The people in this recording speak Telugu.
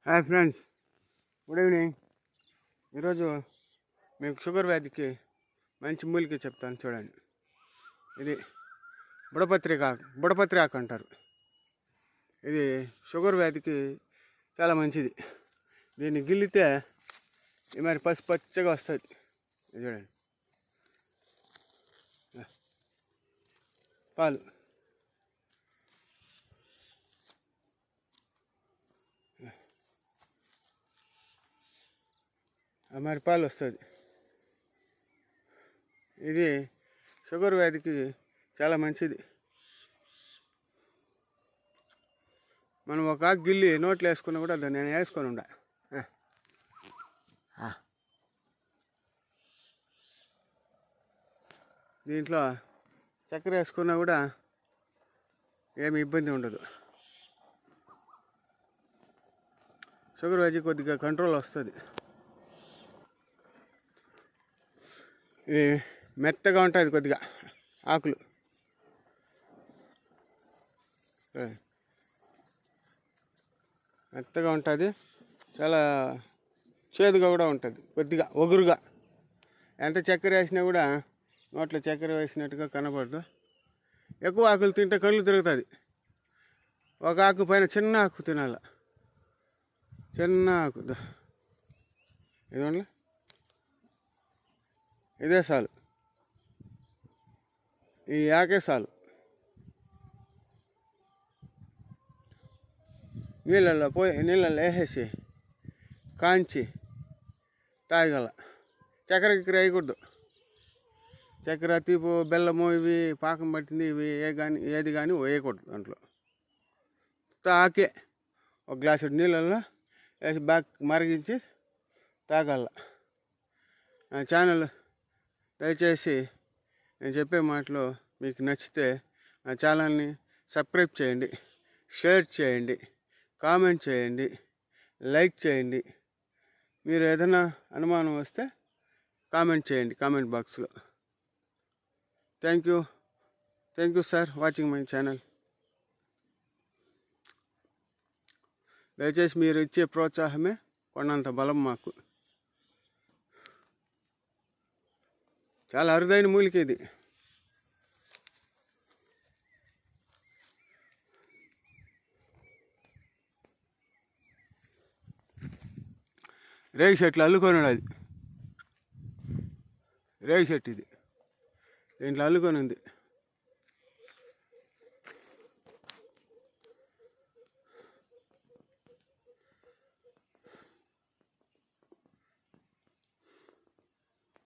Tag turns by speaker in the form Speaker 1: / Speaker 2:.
Speaker 1: Hi friends, good evening. ఈరోజు మీకు షుగర్ వ్యాధికి మంచి మూలిక చెప్తాను చూడండి. ఇది బుడపత్రి ఆకు అంటారు. ఇది షుగర్ వ్యాధికి చాలా మంచిది. దీన్ని గిల్లితే ఈ మరి పచ్చగా వస్తుంది. ఇది చూడండి, పాలు మరి పాలు వస్తుంది. ఇది షుగర్ వ్యాధికి చాలా మంచిది. మనం ఒక ఆకు గిల్లి నోట్లో వేసుకున్నా కూడా దాన్ని నేను వేసుకొని ఉండ. దీంట్లో చక్కెర వేసుకున్నా కూడా ఏమి ఇబ్బంది ఉండదు. షుగర్ వ్యాధి కొద్దిగా కంట్రోల్ వస్తుంది. ఇది మెత్తగా ఉంటుంది, కొద్దిగా ఆకులు మెత్తగా ఉంటుంది, చాలా చేదుగా కూడా ఉంటుంది, కొద్దిగా ఒగురుగా. ఎంత చక్కెర వేసినా కూడా నోట్లో చక్కెర వేసినట్టుగా కనపడదు. ఎక్కువ ఆకులు తింటే కళ్ళు తిరుగుతుంది. ఒక ఆకు పైన చిన్న ఆకు తినాల, చిన్న ఆకు. ఇదిగోండి, ఇదే చాలు, ఈ ఆకే చాలు. నీళ్ళల్లో వేసేసి కాంచి తాగల. చక్కెర వేయకూడదు. చక్కెర, తీపు, బెల్లము ఇవి పాకం పట్టింది ఇవి ఏది కానీ వేయకూడదు దాంట్లో. ఆకే ఒక గ్లాసు నీళ్ళల్లో వేసి బాగా మరిగించి తాగాల. నా ఛానల్ దయచేసి నేను చెప్పే మాటలు మీకు నచ్చితే నా ఛానల్ని సబ్స్క్రైబ్ చేయండి, షేర్ చేయండి, కామెంట్ చేయండి, లైక్ చేయండి. మీరు ఏదైనా అనుమానం వస్తే కామెంట్ చేయండి కామెంట్ బాక్స్లో. Thank you sir watching my channel. దయచేసి మీరు ఇచ్చే ప్రోత్సాహమే కొన్నంత బలం మాకు. చాలా అరుదైన మూలిక ఇది. రేగి చెట్లు అల్లుకొని అది రేగి చెట్టు ఇది, దీంట్లో అల్లుకొని ఉంది.